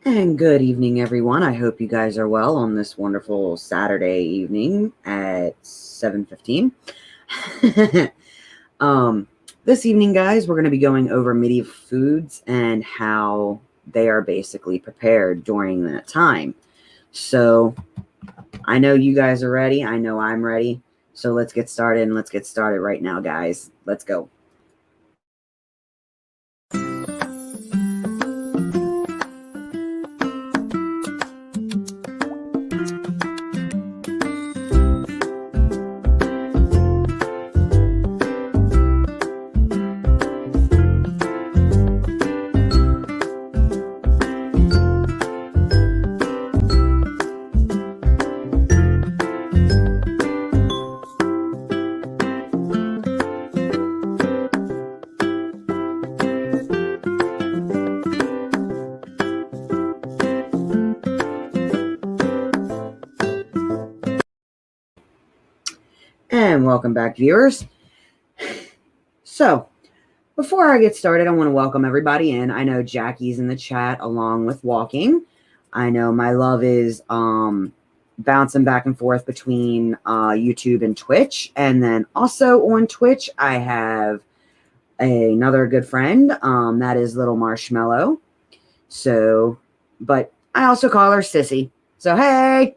And good evening, everyone. I hope you guys are well on this wonderful Saturday evening at 7:15. This evening, guys, we're going to be going over medieval foods and how they are basically prepared during that time. So I know you guys are ready. I know I'm ready. So let's get started, and let's get started right now, guys. Let's go. And welcome back, viewers. So, before I get started, I want to welcome everybody in. I know Jackie's in the chat along with Walking. I know my love is bouncing back and forth between YouTube and Twitch. And then also on Twitch, I have another good friend. That is Little Marshmallow. So, but I also call her Sissy. So, hey!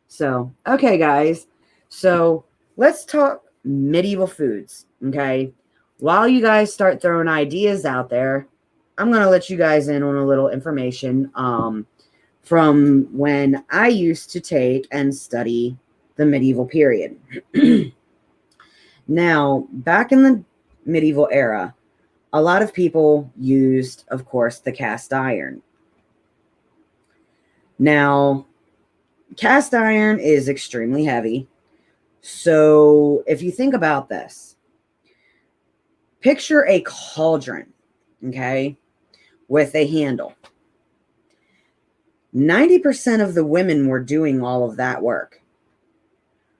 So, okay, guys. So, let's talk medieval foods, okay? While you guys start throwing ideas out there, I'm going to let you guys in on a little information from when I used to take and study the medieval period. Now, back in the medieval era, a lot of people used, of course, the cast iron. Now, cast iron is extremely heavy. So if you think about this, picture a cauldron, okay, with a handle. 90% of the women were doing all of that work.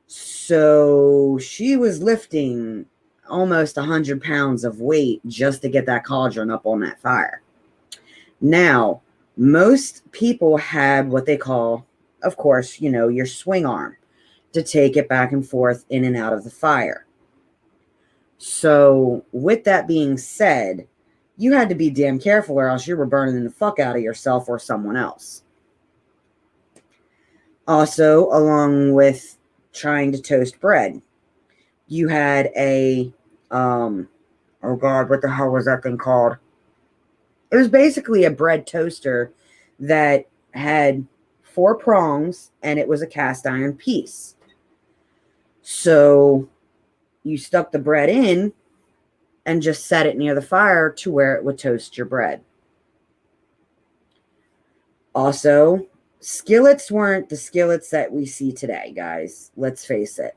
So she was lifting almost 100 pounds of weight just to get that cauldron up on that fire. Now, most people had what they call, of course, your swing arm to take it back and forth in and out of the fire. So with that being said, you had to be damn careful or else you were burning the fuck out of yourself or someone else. Also, along with trying to toast bread, you had a, oh God, what the hell was that thing called? It was basically a bread toaster that had 4 prongs, and it was a cast iron piece. So you stuck the bread in and just set it near the fire to where it would toast your bread. Also, skillets weren't the skillets that we see today, guys. Let's face it.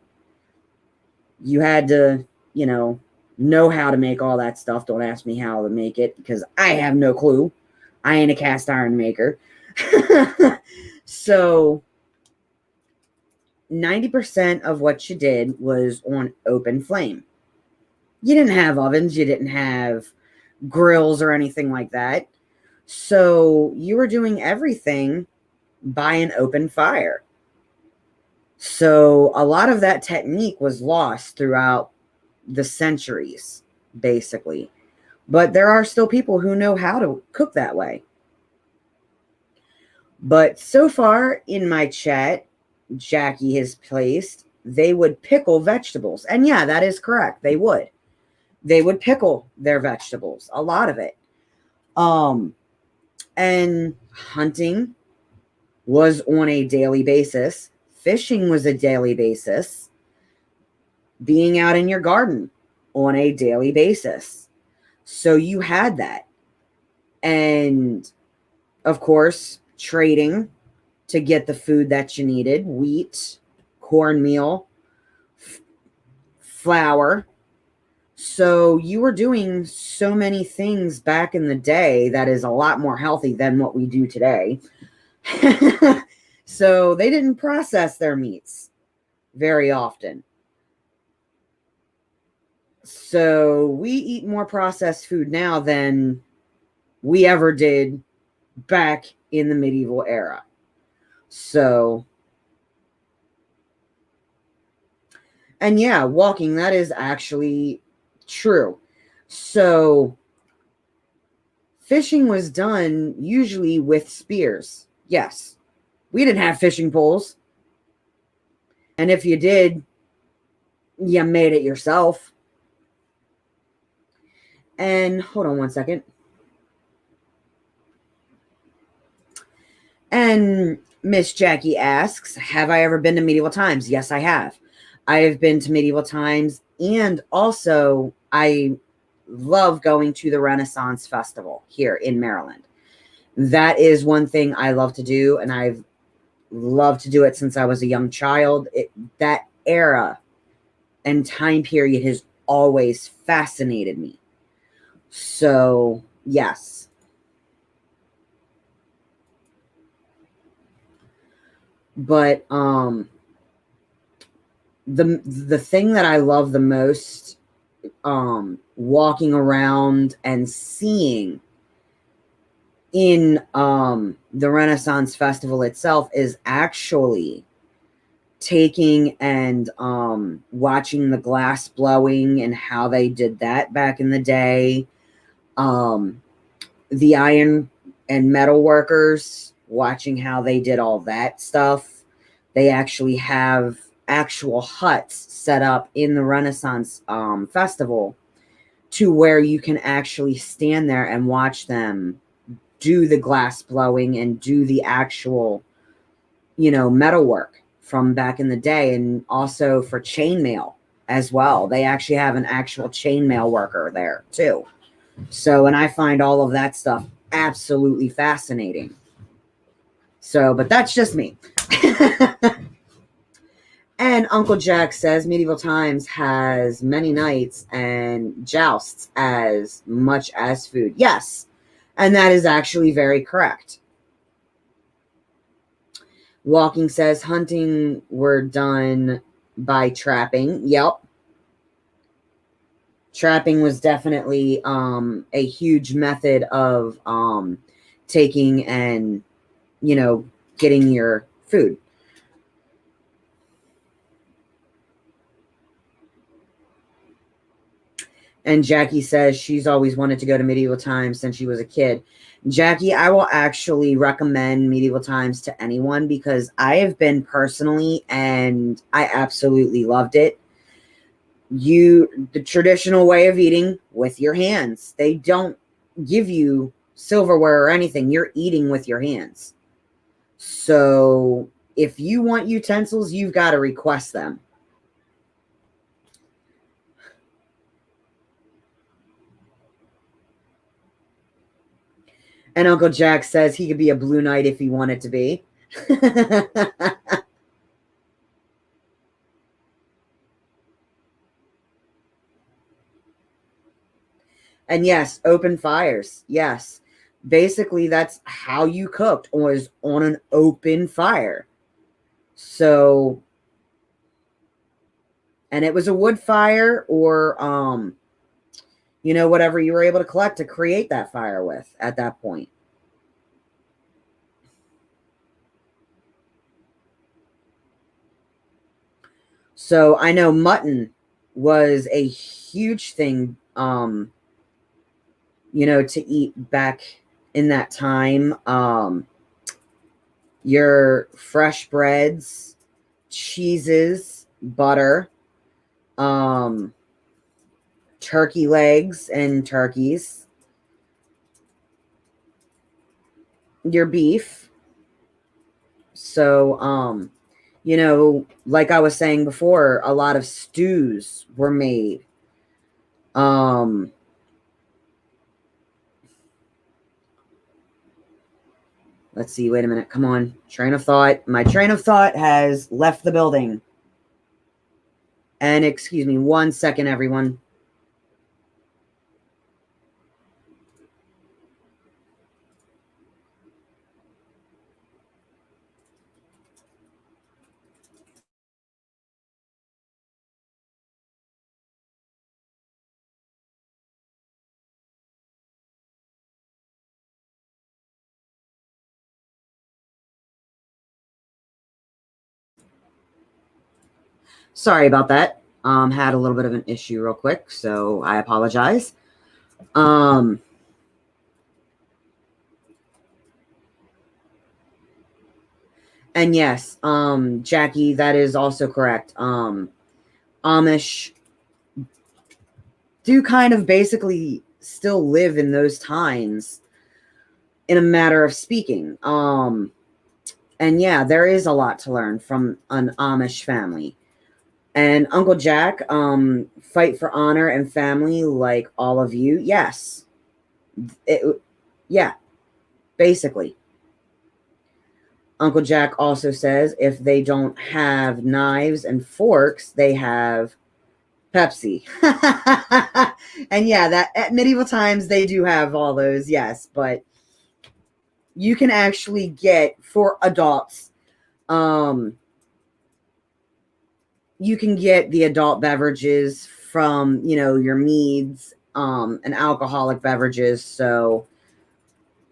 You had to, know how to make all that stuff. Don't ask me how to make it because I have no clue. I ain't a cast iron maker. So 90% of what you did was on open flame. You didn't have ovens. You didn't have grills or anything like that. So you were doing everything by an open fire. So a lot of that technique was lost throughout the centuries, basically. But there are still people who know how to cook that way. But so far in my chat, Jackie has placed, they would pickle vegetables. And yeah, that is correct. They would. They would pickle their vegetables, a lot of it. And hunting was on a daily basis. Fishing was a daily basis. Being out in your garden on a daily basis. So you had that. And of course, trading to get the food that you needed, wheat, cornmeal, flour. So you were doing so many things back in the day that is a lot more healthy than what we do today. So they didn't process their meats very often. So we eat more processed food now than we ever did back in the medieval era. So, and yeah, walking, that is actually true. So fishing was done usually with spears. Yes. We didn't have fishing poles. And if you did, you made it yourself. And hold on one second. And Miss Jackie asks, have I ever been to medieval times? Yes, I have. I have been to medieval times, and also I love going to the Renaissance Festival here in Maryland. That is one thing I love to do, and I've loved to do it since I was a young child. That era and time period has always fascinated me. So, yes. But the thing that I love the most, walking around and seeing in the Renaissance Festival itself is actually taking and watching the glass blowing and how they did that back in the day. The iron and metal workers, watching how they did all that stuff. They actually have actual huts set up in the Renaissance Festival to where you can actually stand there and watch them do the glass blowing and do the actual, metal work from back in the day. And also for chainmail as well. They actually have an actual chainmail worker there too. So, and I find all of that stuff absolutely fascinating. So, but that's just me. And Uncle Jack says medieval times has many nights and jousts as much as food. Yes. And that is actually very correct. Walking says hunting were done by trapping. Yep. Trapping was definitely a huge method of taking and, getting your food. And Jackie says she's always wanted to go to medieval times since she was a kid. Jackie, I will actually recommend medieval times to anyone because I have been personally and I absolutely loved it. The traditional way of eating with your hands. They don't give you silverware or anything. You're eating with your hands. So if you want utensils, you've got to request them. And Uncle Jack says he could be a Blue Knight if he wanted to be. And yes, open fires. Yes. Basically, that's how you cooked, was on an open fire. So, and it was a wood fire or, whatever you were able to collect to create that fire with at that point. So I know mutton was a huge thing, to eat back in that time. Your fresh breads, cheeses, butter, turkey legs and turkeys, your beef. So, like I was saying before, a lot of stews were made. Let's see. Wait a minute. Come on. Train of thought. My train of thought has left the building. And excuse me 1 second, everyone. Sorry about that. Had a little bit of an issue real quick, so I apologize. And yes, Jackie, that is also correct. Amish do kind of basically still live in those times in a matter of speaking. And yeah, there is a lot to learn from an Amish family. And Uncle Jack, fight for honor and family like all of you. Yes. Yeah, basically. Uncle Jack also says if they don't have knives and forks, they have Pepsi. And yeah, that at medieval times they do have all those, yes, but you can actually get for adults, you can get the adult beverages from, your meads, and alcoholic beverages. So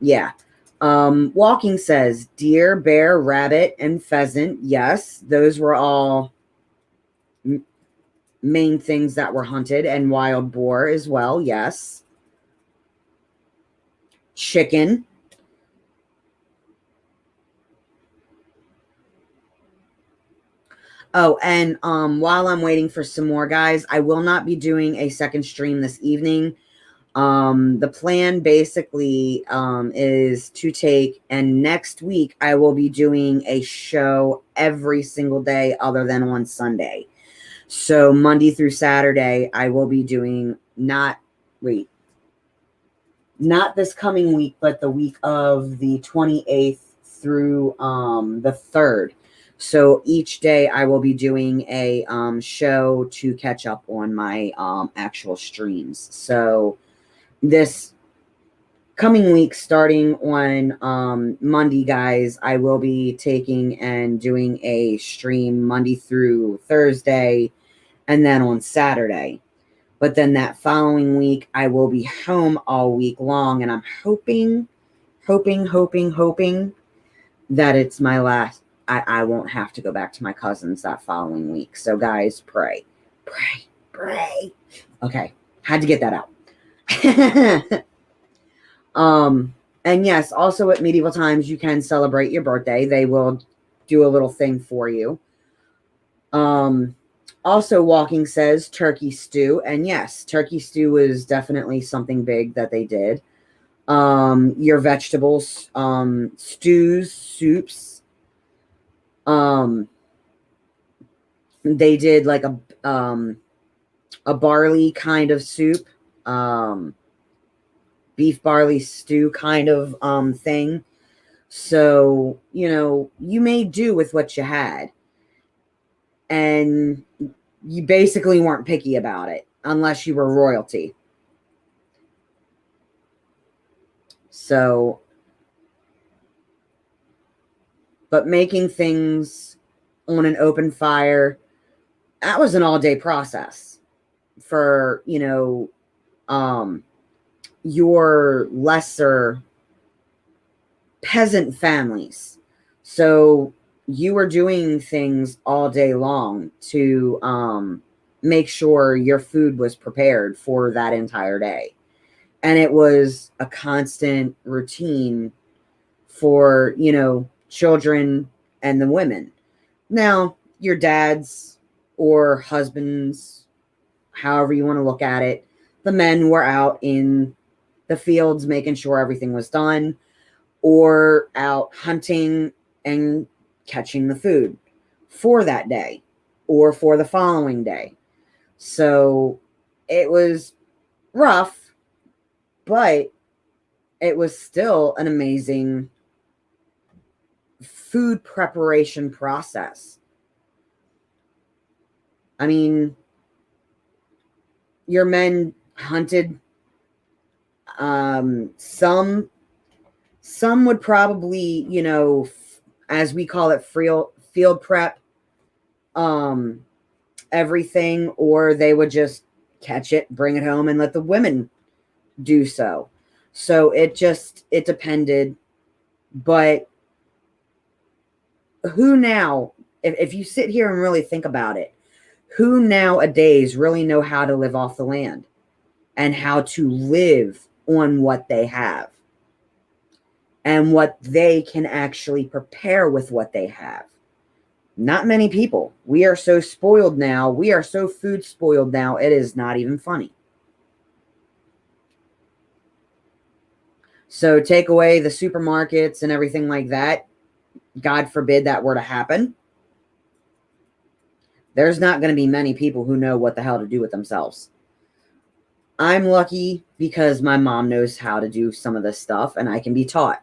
yeah. Walking says deer, bear, rabbit, and pheasant. Yes, those were all main things that were hunted, and wild boar as well. Yes. Chicken. Oh, and while I'm waiting for some more guys, I will not be doing a second stream this evening. The plan basically is to take, and next week I will be doing a show every single day other than on Sunday. So Monday through Saturday, I will be doing not this coming week, but the week of the 28th through the 3rd. So each day I will be doing a show to catch up on my actual streams. So this coming week, starting on Monday, guys, I will be taking and doing a stream Monday through Thursday, and then on Saturday. But then that following week, I will be home all week long, and I'm hoping that it's my last. I won't have to go back to my cousins that following week. So guys, pray. Okay, had to get that out. And yes, also at medieval times, you can celebrate your birthday. They will do a little thing for you. Also, Walking says turkey stew. And yes, turkey stew is definitely something big that they did. Your vegetables, stews, soups. They did like a barley kind of soup, um, beef barley stew kind of thing. So, you made do with what you had. And you basically weren't picky about it unless you were royalty. So, but making things on an open fire, that was an all-day process for, your lesser peasant families. So you were doing things all day long to make sure your food was prepared for that entire day. And it was a constant routine for, children and the women. Now, your dads or husbands, however you want to look at it, the men were out in the fields making sure everything was done, or out hunting and catching the food for that day or for the following day. So it was rough, but it was still an amazing food preparation process. I mean, your men hunted. Some would probably, as we call it, field prep everything, or they would just catch it, bring it home, and let the women do so. So it depended. But who now, if you sit here and really think about it, who nowadays really know how to live off the land and how to live on what they have and what they can actually prepare with what they have? Not many people. We are so spoiled now. We are so food spoiled now. It is not even funny. So take away the supermarkets and everything like that. God forbid that were to happen. There's not going to be many people who know what the hell to do with themselves. I'm lucky because my mom knows how to do some of this stuff and I can be taught.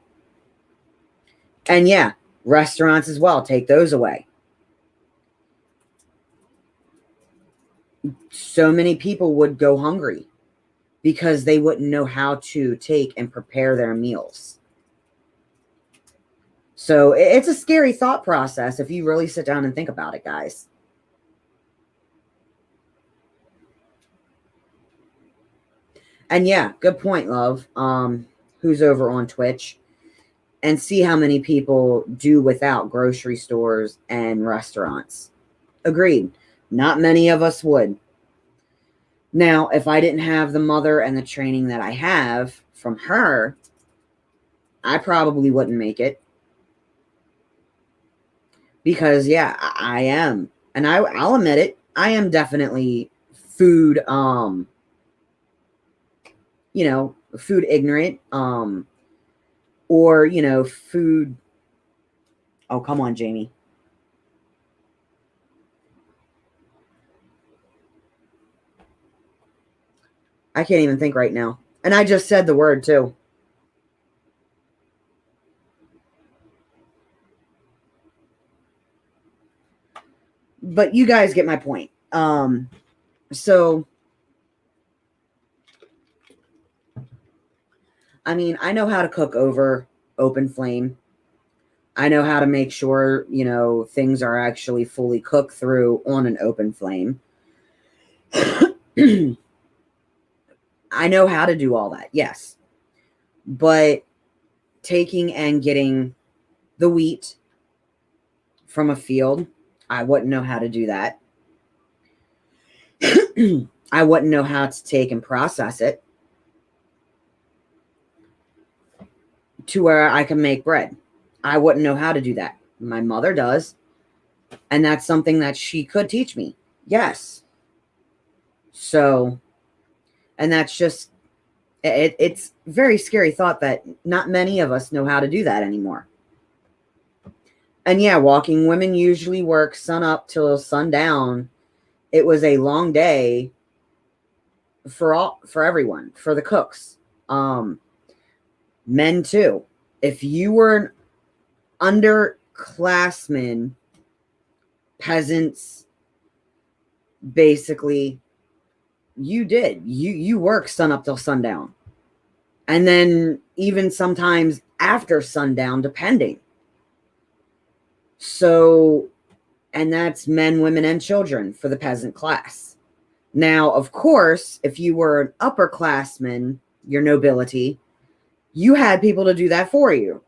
And yeah, restaurants as well. Take those away. So many people would go hungry because they wouldn't know how to take and prepare their meals. So it's a scary thought process if you really sit down and think about it, guys. And yeah, good point, love. Who's over on Twitch, and see how many people do without grocery stores and restaurants. Agreed. Not many of us would. Now, if I didn't have the mother and the training that I have from her, I probably wouldn't make it. Because, yeah, I am. And I'll admit it. I am definitely food, food ignorant, or, food. Oh, come on, Jamie. I can't even think right now. And I just said the word too. But you guys get my point. So, I mean, I know how to cook over open flame. I know how to make sure, things are actually fully cooked through on an open flame. I know how to do all that, yes. But taking and getting the wheat from a field, I wouldn't know how to do that. I wouldn't know how to take and process it to where I can make bread. I wouldn't know how to do that. My mother does. And that's something that she could teach me. Yes. So, and that's just It's very scary thought that not many of us know how to do that anymore. And yeah, walking women usually work sun up till sundown. It was a long day for everyone, for the cooks. Men too. If you were an underclassman, peasants, basically, you work sun up till sundown. And then even sometimes after sundown, depending. So, and that's men, women, and children for the peasant class. Now, of course, if you were an upperclassman, your nobility, you had people to do that for you.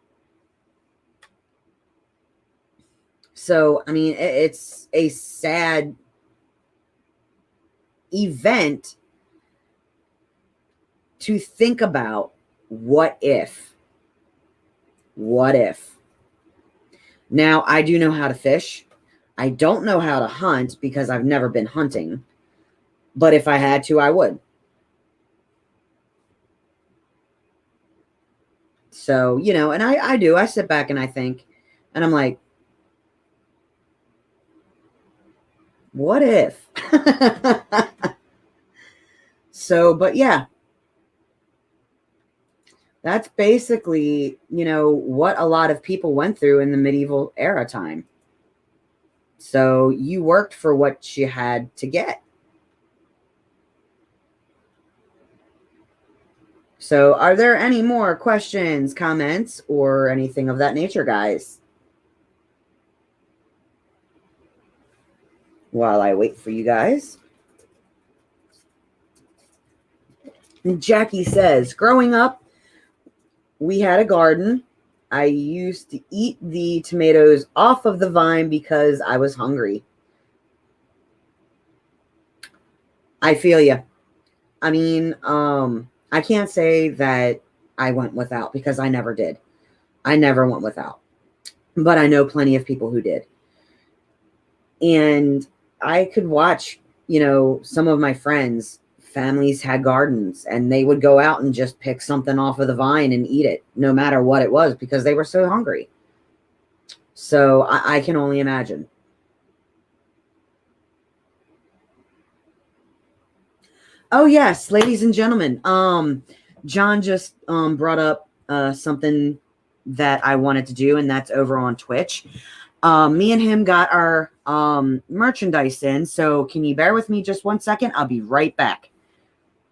So, I mean, it's a sad event to think about. What if? What if? Now, I do know how to fish. I don't know how to hunt because I've never been hunting. But if I had to, I would. So, you know, and I do. I sit back and I think, and I'm like, what if? So, but yeah, that's basically, you know, what a lot of people went through in the medieval era time. So you worked for what you had to get. So are there any more questions, comments, or anything of that nature, guys? While I wait for you guys. And Jackie says, growing up, we had a garden. I used to eat the tomatoes off of the vine because I was hungry. I feel you. I mean, I can't say that I went without because I never did. I never went without. But I know plenty of people who did. And I could watch, you know, some of my friends, families had gardens and they would go out and just pick something off of the vine and eat it, no matter what it was, because they were so hungry. So I can only imagine. Oh yes, ladies and gentlemen. John just brought up something that I wanted to do, and that's over on Twitch. Me and him got our merchandise in, so can you bear with me just 1 second? I'll be right back.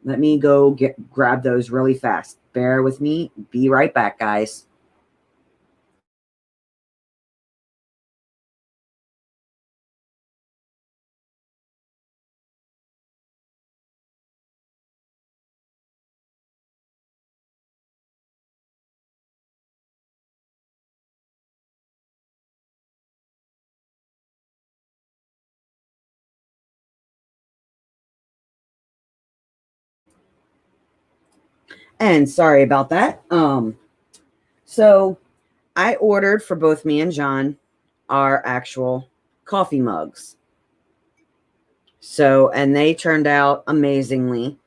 Let me go grab those really fast. Bear with me. Be right back, guys. And sorry about that. So I ordered for both me and John our actual coffee mugs. So, and they turned out amazingly.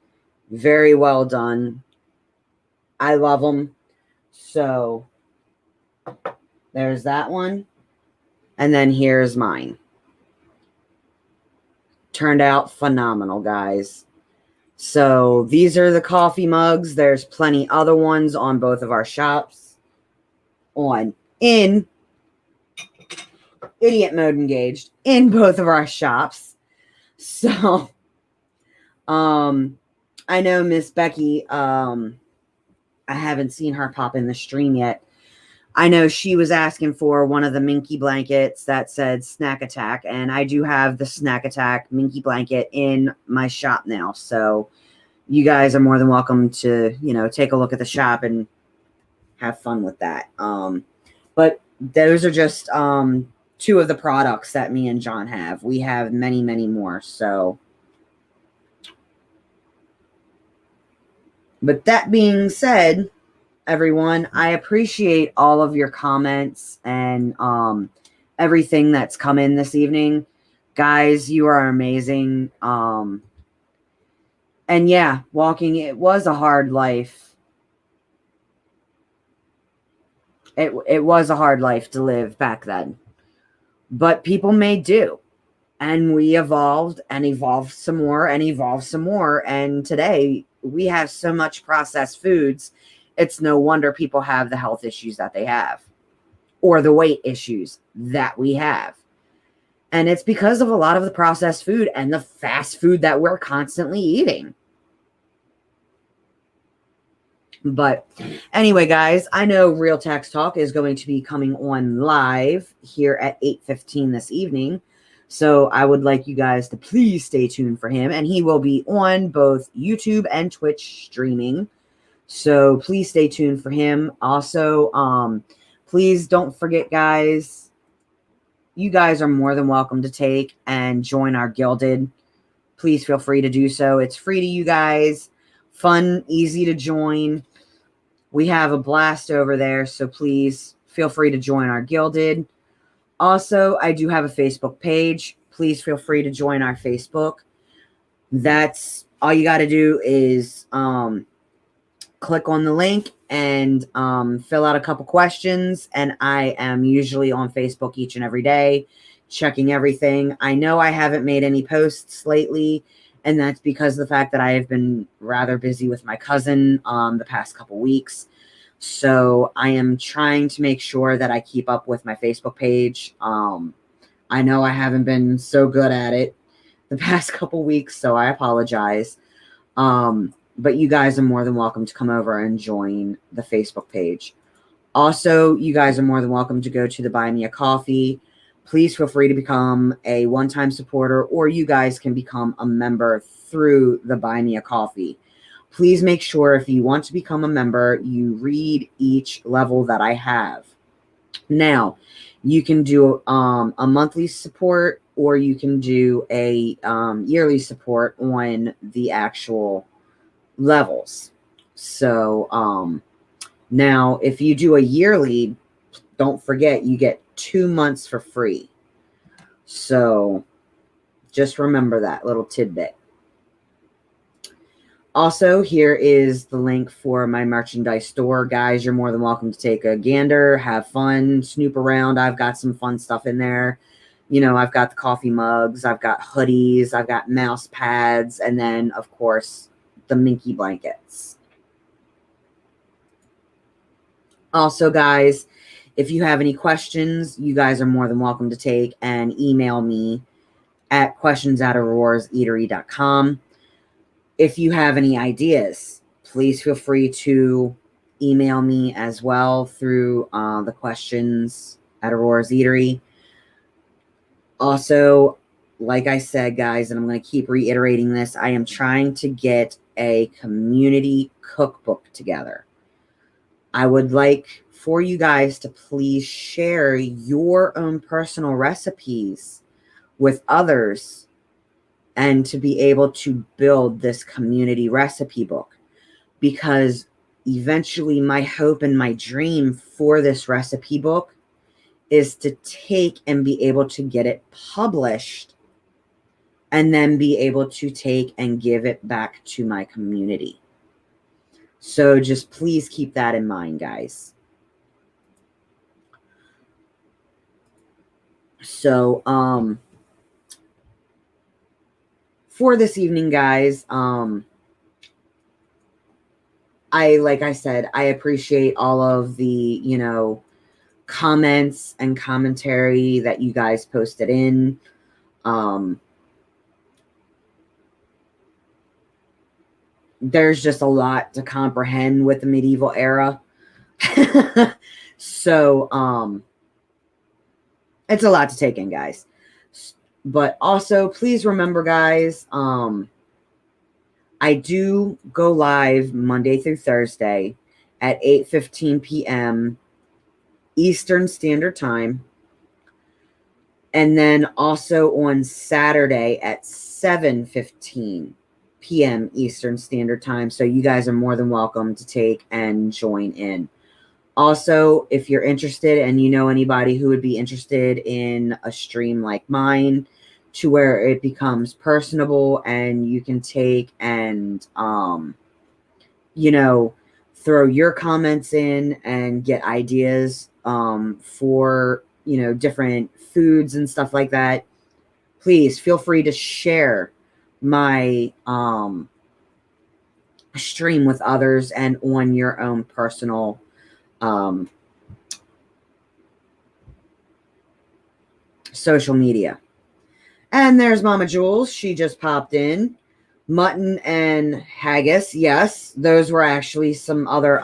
Very well done. I love them. So there's that one. And then here's mine. Turned out phenomenal, guys. So these are the coffee mugs. There's plenty other ones on both of our shops. In idiot mode engaged in both of our shops. So I know Miss Becky, I haven't seen her pop in the stream yet. I know she was asking for one of the Minky blankets that said Snack Attack, and I do have the Snack Attack Minky blanket in my shop now. So you guys are more than welcome to, you know, take a look at the shop and have fun with that. But those are just two of the products that me and John have. We have many, many more. So, but that being said, everyone, I appreciate all of your comments and everything that's come in this evening. Guys, you are amazing. And yeah, walking, it was a hard life. It was a hard life to live back then. But people made do. And we evolved and evolved some more and evolved some more. And today we have so much processed foods. It's no wonder people have the health issues that they have or the weight issues that we have. And it's because of a lot of the processed food and the fast food that we're constantly eating. But anyway, guys, I know Real Tax Talk is going to be coming on live here at 8:15 this evening. So I would like you guys to please stay tuned for him. And he will be on both YouTube and Twitch streaming. So please stay tuned for him. Also, please don't forget, guys, you guys are more than welcome to take and join our Gilded. Please feel free to do so. It's free to you guys. Fun, easy to join. We have a blast over there, so please feel free to join our Gilded. Also, I do have a Facebook page. Please feel free to join our Facebook. That's all you got to do is click on the link and fill out a couple questions. And I am usually on Facebook each and every day, checking everything. I know I haven't made any posts lately, and that's because of the fact that I have been rather busy with my cousin the past couple weeks. So I am trying to make sure that I keep up with my Facebook page. I know I haven't been so good at it the past couple weeks, so I apologize. But you guys are more than welcome to come over and join the Facebook page. Also, you guys are more than welcome to go to the Buy Me a Coffee. Please feel free to become a one-time supporter, or you guys can become a member through the Buy Me a Coffee. Please make sure if you want to become a member, you read each level that I have. Now, you can do a monthly support, or you can do a yearly support on the actual levels. So now if you do a yearly, don't forget you get 2 months for free. So just remember that little tidbit. Also, here is the link for my merchandise store. Guys, you're more than welcome to take a gander, have fun, snoop around. I've got some fun stuff in there. You know, I've got the coffee mugs, I've got hoodies, I've got mouse pads, and then, of course, the Minky blankets. Also, guys, if you have any questions, you guys are more than welcome to take and email me at questions@auroraseatery.com. If you have any ideas, please feel free to email me as well through the questions at Aurora's Eatery. Also, like I said, guys, and I'm going to keep reiterating this, I am trying to get a community cookbook together. I would like for you guys to please share your own personal recipes with others and to be able to build this community recipe book, because eventually my hope and my dream for this recipe book is to take and be able to get it published and then be able to take and give it back to my community. So just please keep that in mind, guys. So, for this evening, guys, like I said, I appreciate all of the, comments and commentary that you guys posted in. There's just a lot to comprehend with the medieval era. So, it's a lot to take in, guys. But also, please remember, guys, I do go live Monday through Thursday at 8:15 p.m. Eastern Standard Time. And then also on Saturday at 7:15 p.m. Eastern Standard Time. So you guys are more than welcome to take and join in. Also, if you're interested and you know anybody who would be interested in a stream like mine, to where it becomes personable and you can take and, throw your comments in and get ideas for, different foods and stuff like that. Please feel free to share my stream with others and on your own personal social media. And there's Mama Jules. She just popped in. Mutton and haggis. Yes, those were actually some other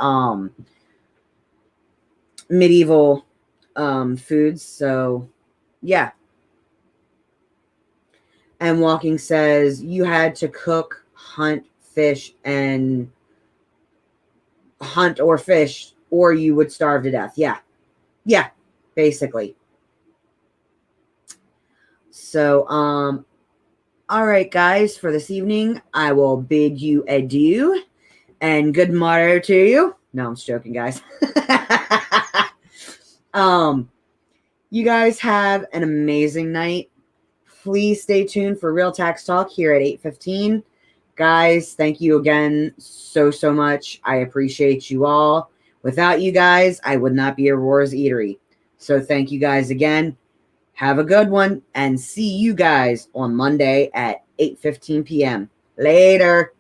medieval foods. So, yeah. And Walking says you had to cook, hunt, fish, and hunt or fish, or you would starve to death. Yeah. Yeah, basically. So, all right, guys, for this evening, I will bid you adieu and good morrow to you. No, I'm just joking, guys. You guys have an amazing night. Please stay tuned for Real Tax Talk here at 8:15. Guys, thank you again so much. I appreciate you all. Without you guys, I would not be a Roar's Eatery. So thank you guys again. Have a good one and see you guys on Monday at 8:15 p.m. Later.